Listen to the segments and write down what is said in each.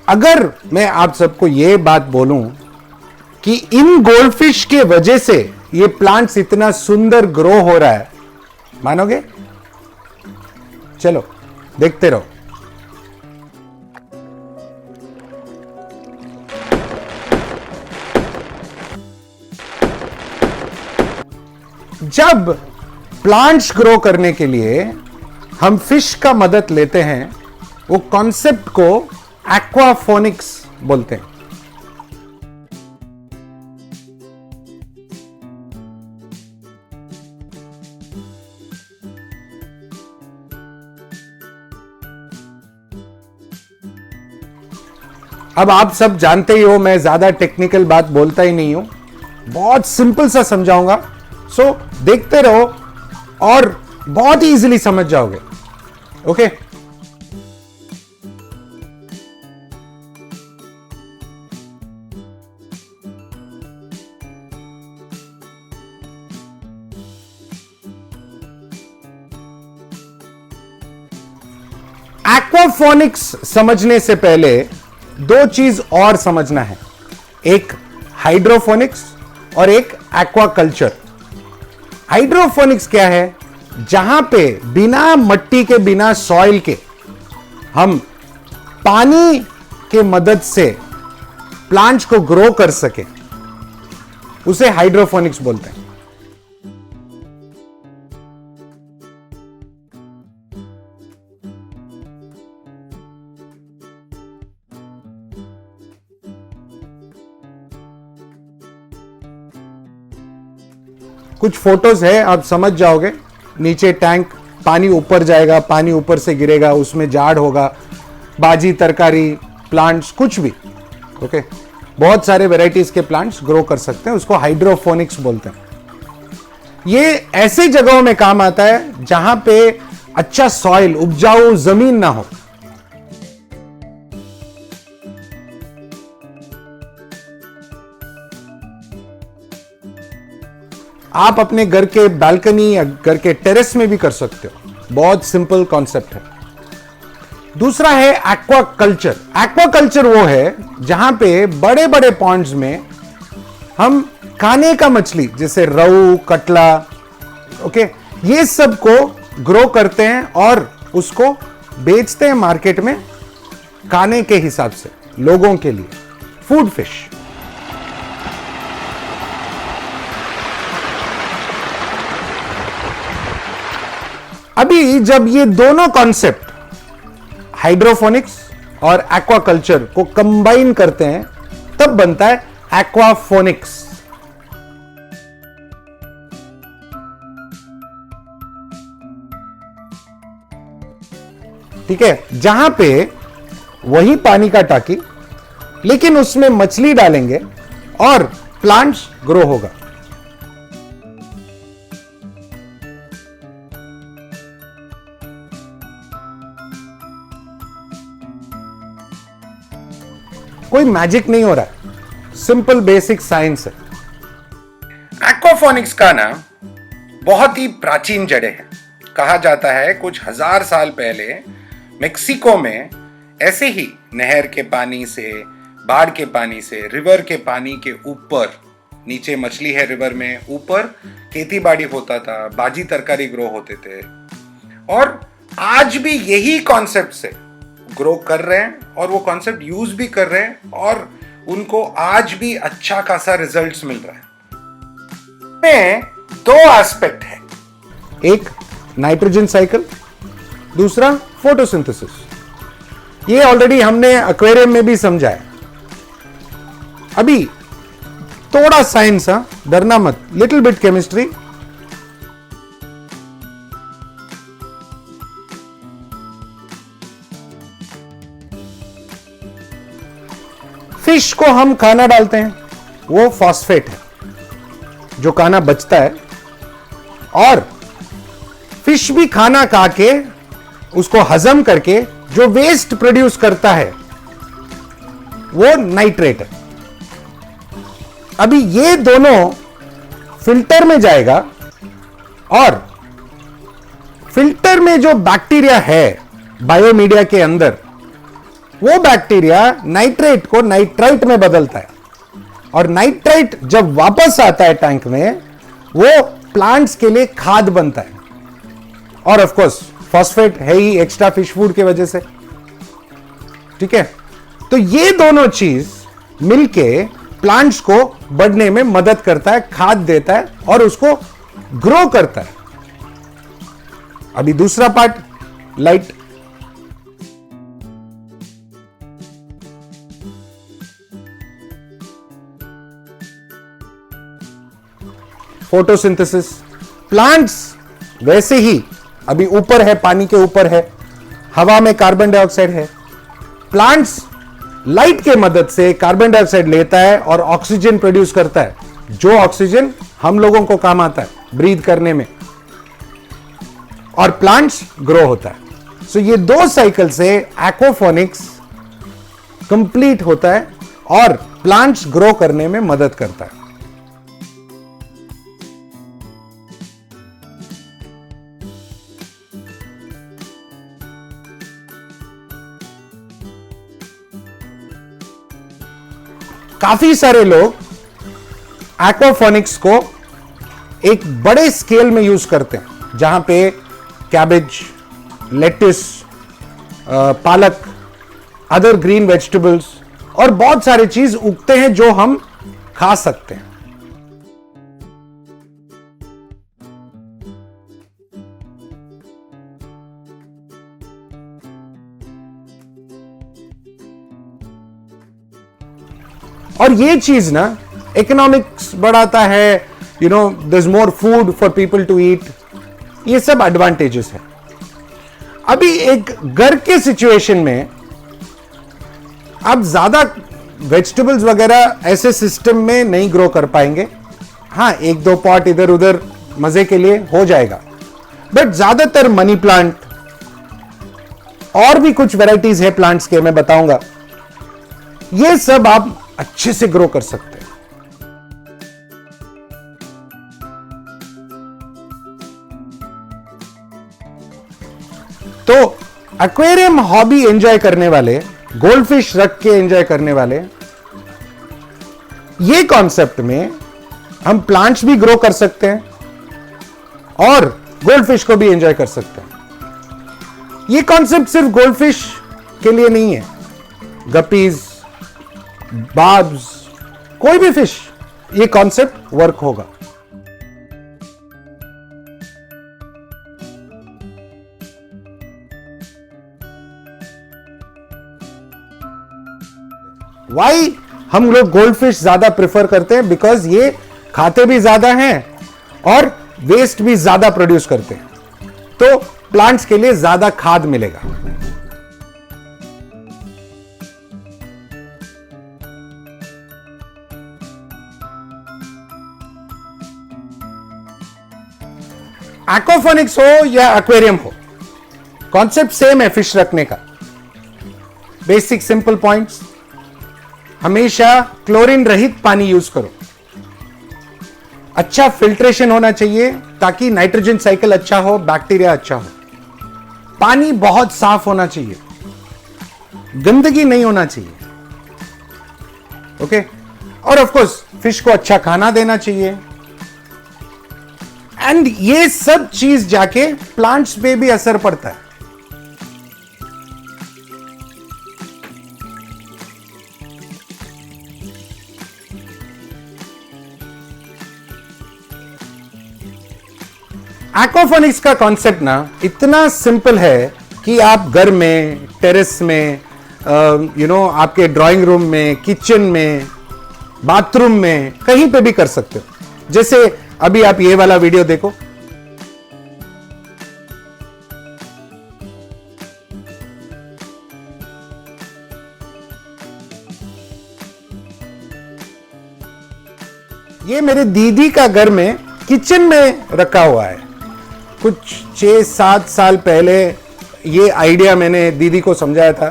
अगर मैं आप सबको यह बात बोलूं कि इन गोल्डफिश के वजह से ये प्लांट्स इतना सुंदर ग्रो हो रहा है, मानोगे? चलो देखते रहो। जब प्लांट्स ग्रो करने के लिए हम फिश का मदद लेते हैं, वो कॉन्सेप्ट को एक्वाफोनिक्स बोलते हैं। अब आप सब जानते ही हो, मैं ज्यादा टेक्निकल बात बोलता ही नहीं हूं, बहुत सिंपल सा समझाऊंगा। सो देखते रहो और बहुत ही इजीली समझ जाओगे। ओके? एक्वाफोनिक्स समझने से पहले दो चीज और समझना है, एक हाइड्रोफोनिक्स और एक एक्वाकल्चर। हाइड्रोफोनिक्स क्या है? जहां पे बिना मट्टी के, बिना सॉइल के हम पानी के मदद से प्लांट्स को ग्रो कर सके, उसे हाइड्रोफोनिक्स बोलते हैं। कुछ फोटोज है, आप समझ जाओगे। नीचे टैंक, पानी ऊपर जाएगा, पानी ऊपर से गिरेगा, उसमें झाड़ होगा, बाजी, तरकारी, प्लांट्स, कुछ भी। ओके? बहुत सारे वैरायटीज के प्लांट्स ग्रो कर सकते हैं, उसको हाइड्रोफोनिक्स बोलते हैं। ये ऐसे जगहों में काम आता है जहां पे अच्छा सॉइल, उपजाऊ जमीन ना हो। आप अपने घर के बालकनी या घर के टेरेस में भी कर सकते हो, बहुत सिंपल कॉन्सेप्ट है। दूसरा है एक्वाकल्चर। एक्वाकल्चर वो है जहां पे बड़े बड़े पॉन्ड्स में हम खाने का मछली, जैसे रोहू, कटला, ओके, ये सब को ग्रो करते हैं और उसको बेचते हैं मार्केट में खाने के हिसाब से, लोगों के लिए, फूड फिश। अभी जब ये दोनों कॉन्सेप्ट, हाइड्रोफोनिक्स और एक्वाकल्चर, को कंबाइन करते हैं, तब बनता है एक्वाफोनिक्स। ठीक है? जहां पे वही पानी का टाकी, लेकिन उसमें मछली डालेंगे और प्लांट्स ग्रो होगा। कोई मैजिक नहीं हो रहा है, सिंपल बेसिक साइंस है। एक्वाफोनिक्स का ना बहुत ही प्राचीन जड़ें हैं। कहा जाता है कुछ हजार साल पहले मेक्सिको में ऐसे ही नहर के पानी से, बाढ़ के पानी से, रिवर के पानी के ऊपर, नीचे मछली है रिवर में, ऊपर खेती बाड़ी होता था, बाजी तरकारी ग्रो होते थे। और आज भी यही कॉन्सेप्ट से ग्रो कर रहे हैं और वो कॉन्सेप्ट यूज भी कर रहे हैं और उनको आज भी अच्छा खासा रिजल्ट्स मिल रहा है। में दो एस्पेक्ट है, एक नाइट्रोजन साइकिल, दूसरा फोटोसिंथेसिस। ये ऑलरेडी हमने एक्वेरियम में भी समझा है। अभी थोड़ा साइंस, डरना मत, लिटिल बिट केमिस्ट्री। फिश को हम खाना डालते हैं, वो फॉस्फेट है जो खाना बचता है, और फिश भी खाना खा के उसको हजम करके जो वेस्ट प्रोड्यूस करता है वो नाइट्रेट है। अभी ये दोनों फिल्टर में जाएगा और फिल्टर में जो बैक्टीरिया है बायोमीडिया के अंदर, वो बैक्टीरिया नाइट्रेट को नाइट्राइट में बदलता है, और नाइट्राइट जब वापस आता है टैंक में, वो प्लांट्स के लिए खाद बनता है। और ऑफ कोर्स फॉस्फेट है ही एक्स्ट्रा फिश फूड की वजह से। ठीक है, तो ये दोनों चीज मिलके प्लांट्स को बढ़ने में मदद करता है, खाद देता है और उसको ग्रो करता है। अभी दूसरा पार्ट, लाइट। फोटोसिंथेसिस। प्लांट्स वैसे ही अभी ऊपर है, पानी के ऊपर है, हवा में कार्बन डाइऑक्साइड है। प्लांट्स लाइट के मदद से कार्बन डाइऑक्साइड लेता है और ऑक्सीजन प्रोड्यूस करता है, जो ऑक्सीजन हम लोगों को काम आता है ब्रीथ करने में, और प्लांट्स ग्रो होता है। सो ये दो साइकिल से एक्वाफोनिक्स कंप्लीट होता है और प्लांट्स ग्रो करने में मदद करता है। काफी सारे लोग एक्वाफोनिक्स को एक बड़े स्केल में यूज करते हैं, जहां पे कैबेज, लेटिस, पालक, अदर ग्रीन वेजिटेबल्स और बहुत सारे चीज उगते हैं जो हम खा सकते हैं। और ये चीज ना इकोनॉमिक्स बढ़ाता है, you know, there is more food for people to eat, ये सब एडवांटेजेस है। अभी एक घर के सिचुएशन में आप ज्यादा वेजिटेबल्स वगैरह ऐसे सिस्टम में नहीं ग्रो कर पाएंगे। हाँ, एक दो पॉट इधर उधर मजे के लिए हो जाएगा, बट ज्यादातर मनी प्लांट और भी कुछ वैरायटीज है प्लांट्स के, मैं बताऊंगा, ये सब आप अच्छे से ग्रो कर सकते हैं। तो एक्वेरियम हॉबी एंजॉय करने वाले, गोल्डफिश रख के एंजॉय करने वाले, ये कॉन्सेप्ट में हम प्लांट्स भी ग्रो कर सकते हैं और गोल्डफिश को भी एंजॉय कर सकते हैं। ये कॉन्सेप्ट सिर्फ गोल्डफिश के लिए नहीं है, गपीज, बार्ब्स, कोई भी फिश, ये कॉन्सेप्ट वर्क होगा। वाई हम लोग गोल्डफिश ज्यादा प्रेफर करते हैं? बिकॉज ये खाते भी ज्यादा हैं और वेस्ट भी ज्यादा प्रोड्यूस करते हैं, तो प्लांट्स के लिए ज्यादा खाद मिलेगा। एक्वाफोनिक्स हो या एक्वेरियम हो, कॉन्सेप्ट सेम है फिश रखने का। बेसिक सिंपल पॉइंट्स, हमेशा क्लोरीन रहित पानी यूज करो, अच्छा फिल्ट्रेशन होना चाहिए ताकि नाइट्रोजन साइकिल अच्छा हो, बैक्टीरिया अच्छा हो, पानी बहुत साफ होना चाहिए, गंदगी नहीं होना चाहिए, ओके, और ऑफ कोर्स फिश को अच्छा खाना देना चाहिए। एंड ये सब चीज जाके प्लांट्स पे भी असर पड़ता है। एक्वाफोनिक्स का कॉन्सेप्ट ना इतना सिंपल है कि आप घर में, टेरेस में, आपके ड्राइंग रूम में, किचन में, बाथरूम में, कहीं पे भी कर सकते हो। जैसे अभी आप ये वाला वीडियो देखो, ये मेरे दीदी का घर में किचन में रखा हुआ है। कुछ 6-7 साल पहले ये आइडिया मैंने दीदी को समझाया था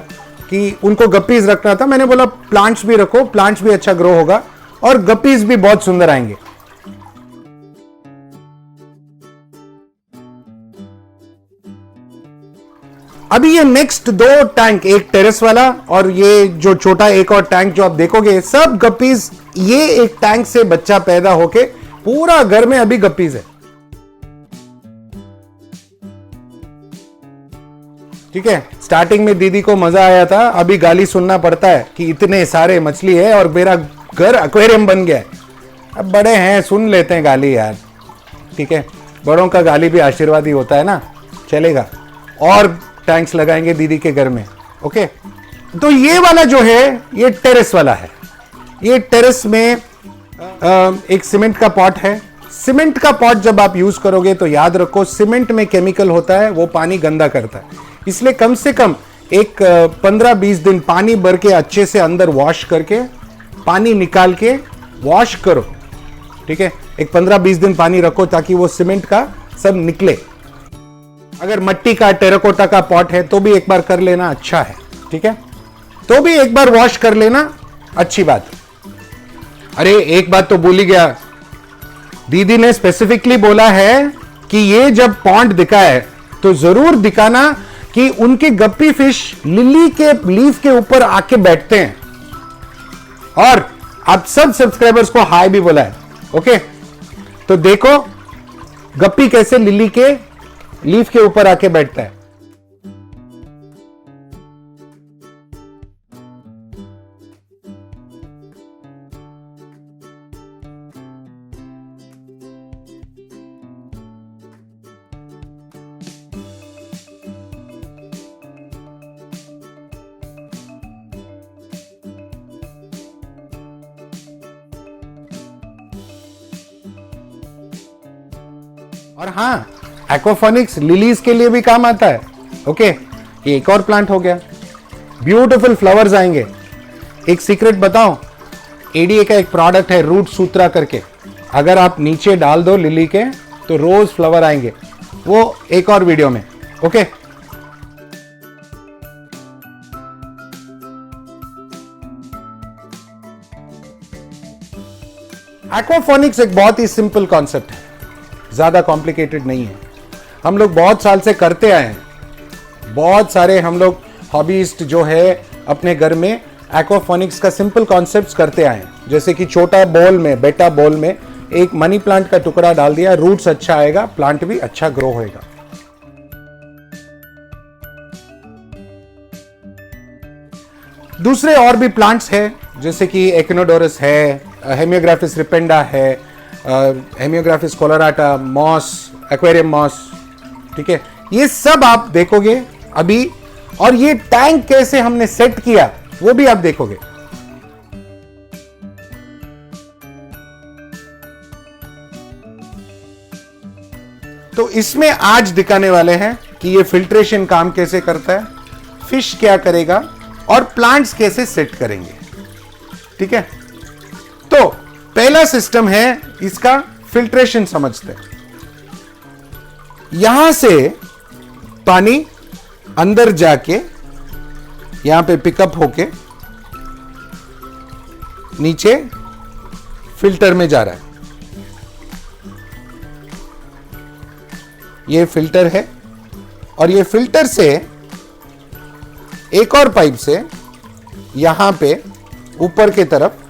कि उनको गप्पीज रखना था। मैंने बोला प्लांट्स भी रखो, प्लांट्स भी अच्छा ग्रो होगा और गप्पीज भी बहुत सुंदर आएंगे। अभी ये नेक्स्ट 2 टैंक, एक टेरेस वाला और ये जो छोटा एक और टैंक जो आप देखोगे, सब गप्पीज, ये एक टैंक से बच्चा पैदा होके पूरा घर में अभी गप्पीज है। ठीक है, स्टार्टिंग में दीदी को मजा आया था, अभी गाली सुनना पड़ता है कि इतने सारे मछली है और मेरा घर एक्वेरियम बन गया है। अब बड़े हैं, सुन लेते हैं गाली यार। ठीक है, बड़ों का गाली भी आशीर्वाद ही होता है ना, चलेगा। और टैंक्स लगाएंगे दीदी के घर में। ओके, तो ये वाला जो है ये टेरेस वाला है। ये टेरेस में एक सीमेंट का पॉट है। सीमेंट का पॉट जब आप यूज करोगे तो याद रखो, सीमेंट में केमिकल होता है, वो पानी गंदा करता है। इसलिए कम से कम एक 15-20 दिन पानी भर के अच्छे से अंदर वॉश करके, पानी निकाल के वॉश करो। ठीक है, एक 15-20 दिन पानी रखो ताकि वो सीमेंट का सब निकले। अगर मिट्टी का, टेराकोटा का पॉट है तो भी एक बार कर लेना, अच्छा है। ठीक है, तो भी एक बार वॉश कर लेना, अच्छी बात। अरे एक बात तो भूल ही गया, दीदी ने स्पेसिफिकली बोला है कि ये जब पॉन्ड दिखा है तो जरूर दिखाना कि उनके गप्पी फिश लिली के लीफ के ऊपर आके बैठते हैं। और आप सब सब्सक्राइबर्स को हाय भी बोला है। ओके, तो देखो गप्पी कैसे लिली के लीफ के ऊपर आके बैठता है। और हाँ, एक्वाफोनिक्स लिलीज के लिए भी काम आता है। ओके, ये एक और प्लांट हो गया, ब्यूटीफुल फ्लावर्स आएंगे। एक सीक्रेट बताऊं, एडीए का एक प्रोडक्ट है रूट सूत्रा करके, अगर आप नीचे डाल दो लिली के तो रोज फ्लावर आएंगे, वो एक और वीडियो में। ओके, एक्वाफोनिक्स एक बहुत ही सिंपल कॉन्सेप्ट है, ज्यादा कॉम्प्लिकेटेड नहीं है। हम लोग बहुत साल से करते आए हैं। बहुत सारे हम लोग हॉबीस्ट जो है अपने घर में एक्वाफोनिक्स का सिंपल कॉन्सेप्ट्स करते आए हैं। जैसे कि छोटा बोल में, बेटा बोल में एक मनी प्लांट का टुकड़ा डाल दिया, रूट्स अच्छा आएगा, प्लांट भी अच्छा ग्रो होएगा। दूसरे और भी प्लांट्स है, जैसे कि एकिनोडोरस है, हेमियोग्राफिस रिपेंडा है, हेमियोग्राफिस कोलोराटा, मॉस, एक्वेरियम मॉस। ठीक है, ये सब आप देखोगे अभी, और ये टैंक कैसे हमने सेट किया वो भी आप देखोगे। तो इसमें आज दिखाने वाले हैं कि ये फिल्ट्रेशन काम कैसे करता है, फिश क्या करेगा और प्लांट्स कैसे सेट करेंगे। ठीक है, तो पहला सिस्टम है इसका फिल्ट्रेशन, समझते हैं। यहां से पानी अंदर जाके यहां पे पिकअप होके नीचे फिल्टर में जा रहा है। ये फिल्टर है और ये फिल्टर से एक और पाइप से यहां पे ऊपर के तरफ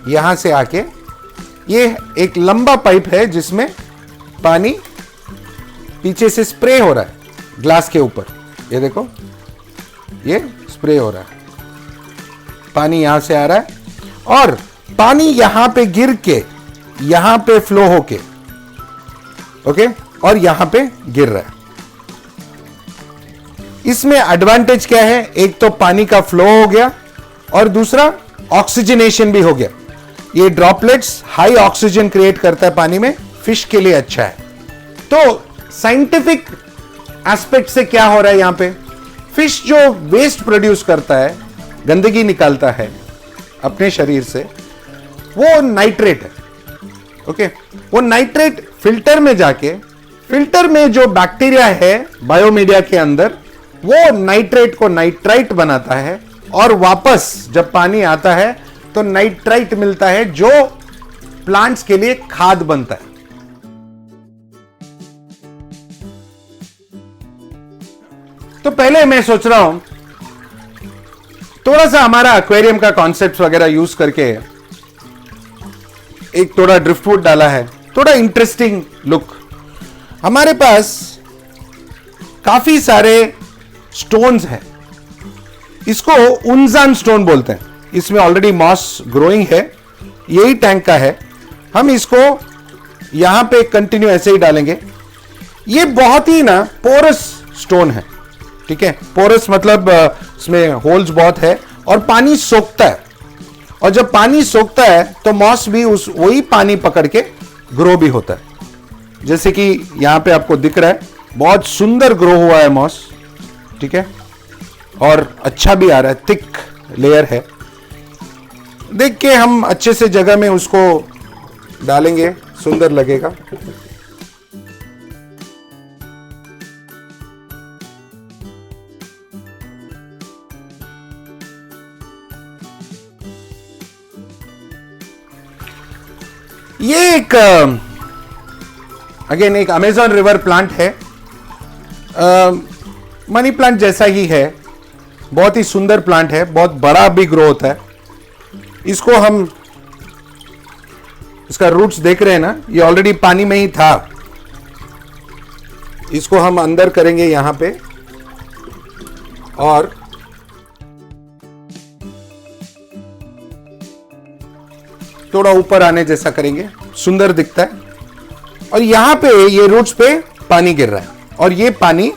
यहां से आके ये एक लंबा पाइप है जिसमें पानी पीछे से स्प्रे हो रहा है ग्लास के ऊपर। ये देखो, ये स्प्रे हो रहा है, पानी यहां से आ रहा है और पानी यहां पे गिर के यहां पे फ्लो होके, ओके, और यहां पे गिर रहा है। इसमें एडवांटेज क्या है, एक तो पानी का फ्लो हो गया और दूसरा ऑक्सीजनेशन भी हो गया। ये ड्रॉपलेट्स हाई ऑक्सीजन क्रिएट करता है पानी में, फिश के लिए अच्छा है। तो साइंटिफिक एस्पेक्ट से क्या हो रहा है, यहां पे फिश जो वेस्ट प्रोड्यूस करता है, गंदगी निकालता है अपने शरीर से, वो नाइट्रेट है। ओके, वो नाइट्रेट फिल्टर में जाके, फिल्टर में जो बैक्टीरिया है बायोमीडिया के अंदर, वो नाइट्रेट को नाइट्राइट बनाता है और वापस जब पानी आता है तो नाइट्राइट मिलता है जो प्लांट्स के लिए खाद बनता है। तो पहले मैं सोच रहा हूं थोड़ा सा हमारा एक्वेरियम का कॉन्सेप्ट वगैरह यूज करके एक थोड़ा ड्रिफ्टवुड डाला है, थोड़ा इंटरेस्टिंग लुक। हमारे पास काफी सारे स्टोन्स हैं, इसको उनजान स्टोन बोलते हैं। इसमें ऑलरेडी मॉस ग्रोइंग है, यही टैंक का है। हम इसको यहां पे कंटिन्यू ऐसे ही डालेंगे। ये बहुत ही ना पोरस स्टोन है, ठीक है। पोरस मतलब इसमें होल्स बहुत है और पानी सोखता है, और जब पानी सोखता है तो मॉस भी उस वही पानी पकड़ के ग्रो भी होता है। जैसे कि यहां पे आपको दिख रहा है, बहुत सुंदर ग्रो हुआ है मॉस, ठीक है, और अच्छा भी आ रहा है, थिक लेयर है। देख के हम अच्छे से जगह में उसको डालेंगे, सुंदर लगेगा। ये एक अगेन एक अमेज़न रिवर प्लांट है, मनी प्लांट जैसा ही है, बहुत ही सुंदर प्लांट है, बहुत बड़ा भी ग्रो होता है। इसको हम, इसका रूट्स देख रहे हैं ना, ये ऑलरेडी पानी में ही था। इसको हम अंदर करेंगे यहां पे और थोड़ा ऊपर आने जैसा करेंगे, सुंदर दिखता है। और यहां पे ये रूट्स पे पानी गिर रहा है, और ये पानी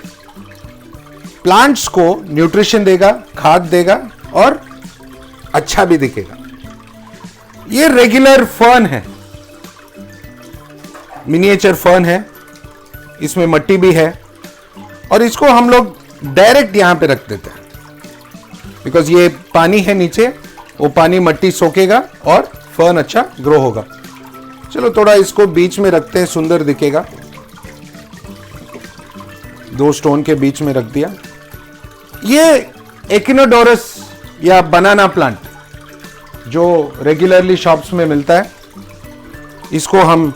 प्लांट्स को न्यूट्रिशन देगा, खाद देगा और अच्छा भी दिखेगा। ये रेगुलर फर्न है, मिनिएचर फर्न है, इसमें मट्टी भी है, और इसको हम लोग डायरेक्ट यहां पे रख देते हैं, बिकॉज ये पानी है नीचे, वो पानी मट्टी सोखेगा और फर्न अच्छा ग्रो होगा। चलो थोड़ा इसको बीच में रखते हैं, सुंदर दिखेगा। दो स्टोन के बीच में रख दिया। ये एकिनोडोरस या बनाना प्लांट जो रेगुलरली शॉप्स में मिलता है, इसको हम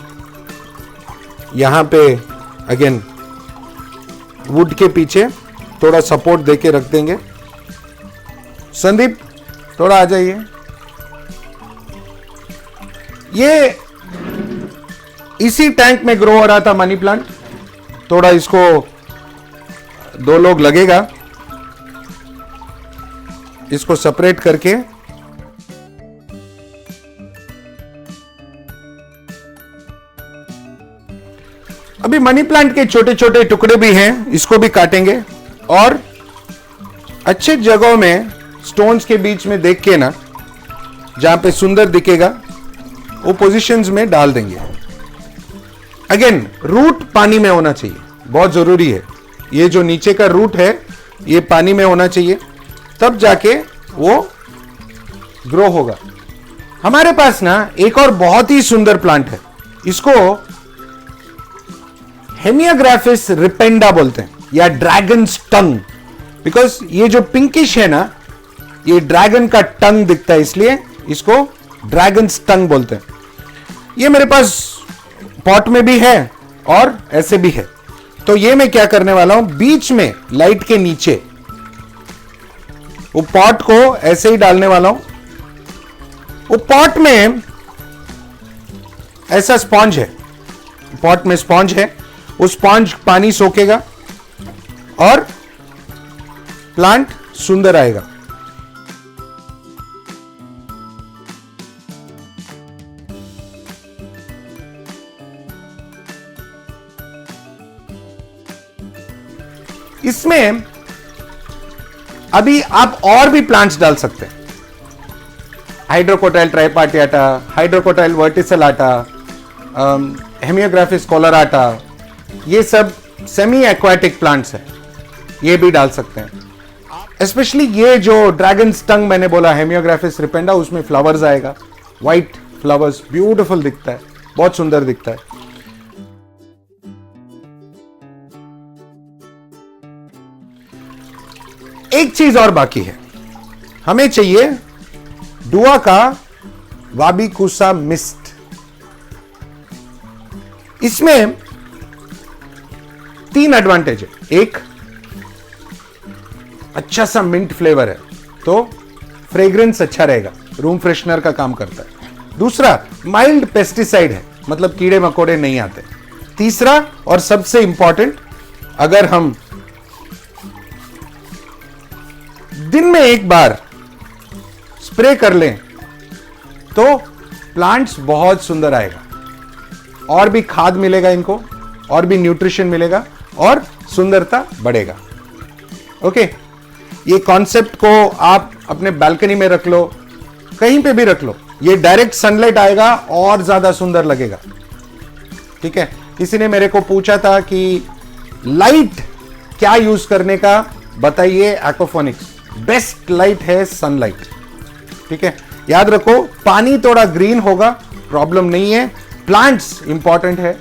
यहां पे अगेन वुड के पीछे थोड़ा सपोर्ट देके रख देंगे। संदीप थोड़ा आ जाइए। ये इसी टैंक में ग्रो हो रहा था मनी प्लांट, थोड़ा इसको 2 लोग लगेगा इसको सेपरेट करके। अभी मनी प्लांट के छोटे छोटे टुकड़े भी हैं, इसको भी काटेंगे और अच्छे जगहों में स्टोन्स के बीच में देख के ना, जहां पे सुंदर दिखेगा वो पोजीशंस में डाल देंगे। अगेन रूट पानी में होना चाहिए, बहुत जरूरी है। ये जो नीचे का रूट है ये पानी में होना चाहिए, तब जाके वो ग्रो होगा। हमारे पास ना एक और बहुत ही सुंदर प्लांट है, इसको हेमियोग्राफिस रिपेंडा बोलते हैं या ड्रैगन्स टंग, बिकॉज ये जो पिंकिश है ना, ये ड्रैगन का टंग दिखता है, इसलिए इसको ड्रैगन्स टंग बोलते हैं। ये मेरे पास पॉट में भी है और ऐसे भी है। तो ये मैं क्या करने वाला हूं, बीच में लाइट के नीचे वो पॉट को ऐसे ही डालने वाला हूं। वो पॉट में ऐसा स्पॉन्ज है, पॉट में स्पॉन्ज है, वो स्पॉन्ज पानी सोखेगा और प्लांट सुंदर आएगा। इसमें अभी आप और भी प्लांट्स डाल सकते हैं, हाइड्रोकोटाइल ट्राइपार्टियाटा, हाइड्रोकोटाइल वर्टिसेलाटा, हेमियोग्राफिस कोलोराटा, ये सब सेमी एक्वाटिक प्लांट्स हैं, ये भी डाल सकते हैं। स्पेशली ये जो ड्रैगन टंग मैंने बोला, हेमियोग्राफिस रिपेंडा, उसमें फ्लावर्स आएगा, व्हाइट फ्लावर्स, ब्यूटीफुल दिखता है, बहुत सुंदर दिखता है। एक चीज और बाकी है, हमें चाहिए डुआ का वाबिकुसा मिस्ट। इसमें 3 एडवांटेज है। एक, अच्छा सा मिंट फ्लेवर है, तो फ्रेग्रेंस अच्छा रहेगा, रूम फ्रेशनर का काम करता है। दूसरा, माइल्ड पेस्टिसाइड है, मतलब कीड़े मकोड़े नहीं आते। तीसरा और सबसे इंपॉर्टेंट, अगर हम दिन में एक बार स्प्रे कर लें तो प्लांट्स बहुत सुंदर आएगा, और भी खाद मिलेगा इनको, और भी न्यूट्रिशन मिलेगा, और सुंदरता बढ़ेगा। ओके, ये कॉन्सेप्ट को आप अपने बालकनी में रख लो, कहीं पे भी रख लो, ये डायरेक्ट सनलाइट आएगा और ज्यादा सुंदर लगेगा। ठीक है, किसी ने मेरे को पूछा था कि लाइट क्या यूज करने का बताइए, एक्वाफोनिक्स बेस्ट लाइट है सनलाइट। ठीक है, याद रखो, पानी थोड़ा ग्रीन होगा, प्रॉब्लम नहीं है, प्लांट्स इंपॉर्टेंट है,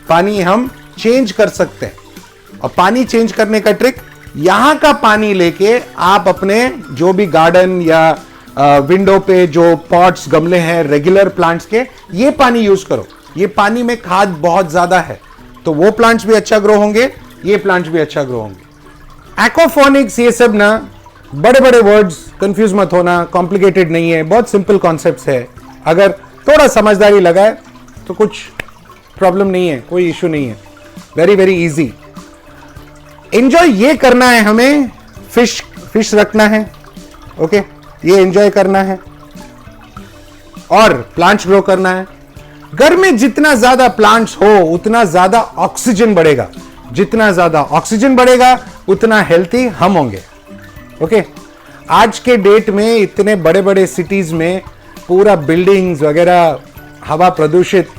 पानी हम चेंज कर सकते हैं। और पानी चेंज करने का ट्रिक, यहां का पानी लेके आप अपने जो भी गार्डन या विंडो पे जो पॉट्स गमले हैं रेगुलर प्लांट्स के, ये पानी यूज करो। ये पानी में खाद बहुत ज्यादा है, तो वो प्लांट्स भी अच्छा ग्रो होंगे, ये प्लांट्स भी अच्छा ग्रो होंगे। एक्वाफोनिक्स, ये सब ना बड़े बड़े वर्ड्स, कंफ्यूज मत होना, कॉम्प्लिकेटेड नहीं है, बहुत सिंपल कॉन्सेप्ट्स है। अगर थोड़ा समझदारी लगाए तो कुछ प्रॉब्लम नहीं है, कोई इशू नहीं है, वेरी वेरी इजी। एंजॉय ये करना है हमें, फिश रखना है, ओके, ये एंजॉय करना है और प्लांट्स ग्रो करना है। घर में जितना ज्यादा प्लांट्स हो उतना ज्यादा ऑक्सीजन बढ़ेगा, जितना ज्यादा ऑक्सीजन बढ़ेगा उतना हेल्थी हम होंगे। ओके, आज के डेट में इतने बड़े बड़े सिटीज में पूरा बिल्डिंग्स वगैरह, हवा प्रदूषित,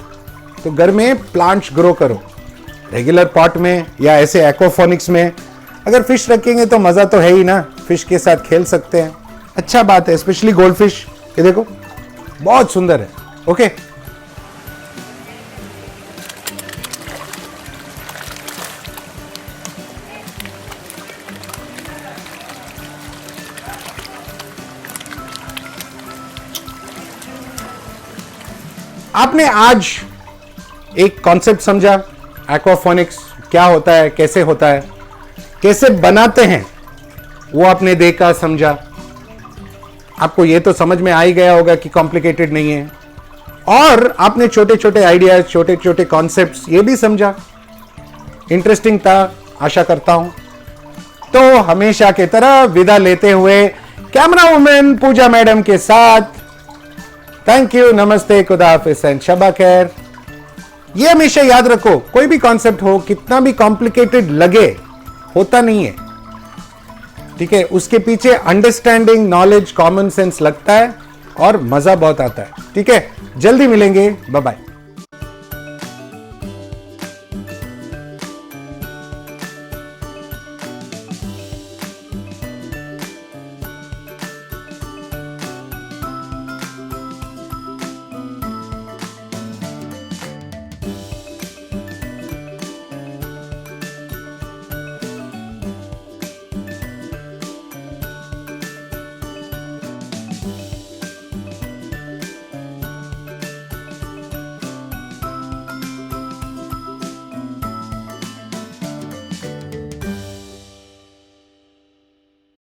तो घर में प्लांट्स ग्रो करो, रेगुलर पॉट में या ऐसे एक्वाफोनिक्स में। अगर फिश रखेंगे तो मजा तो है ही ना, फिश के साथ खेल सकते हैं, अच्छा बात है, स्पेशली गोल्ड फिश, ये देखो बहुत सुंदर है। ओके, आपने आज एक कॉन्सेप्ट समझा, एक्वाफोनिक्स क्या होता है, कैसे होता है, कैसे बनाते हैं, वो आपने देखा, समझा। आपको ये तो समझ में आ ही गया होगा कि कॉम्प्लिकेटेड नहीं है, और आपने छोटे छोटे आइडियाज, छोटे छोटे कॉन्सेप्ट्स ये भी समझा, इंटरेस्टिंग था, आशा करता हूं। तो हमेशा की तरह विदा लेते हुए कैमरा वुमेन पूजा मैडम के साथ, थैंक यू, नमस्ते, खुदा हाफिज़ एंड शबा खैर। ये हमेशा याद रखो, कोई भी कॉन्सेप्ट हो, कितना भी कॉम्प्लिकेटेड लगे, होता नहीं है। ठीक है, उसके पीछे अंडरस्टैंडिंग, नॉलेज, कॉमन सेंस लगता है और मजा बहुत आता है। ठीक है, जल्दी मिलेंगे, बाय बाय।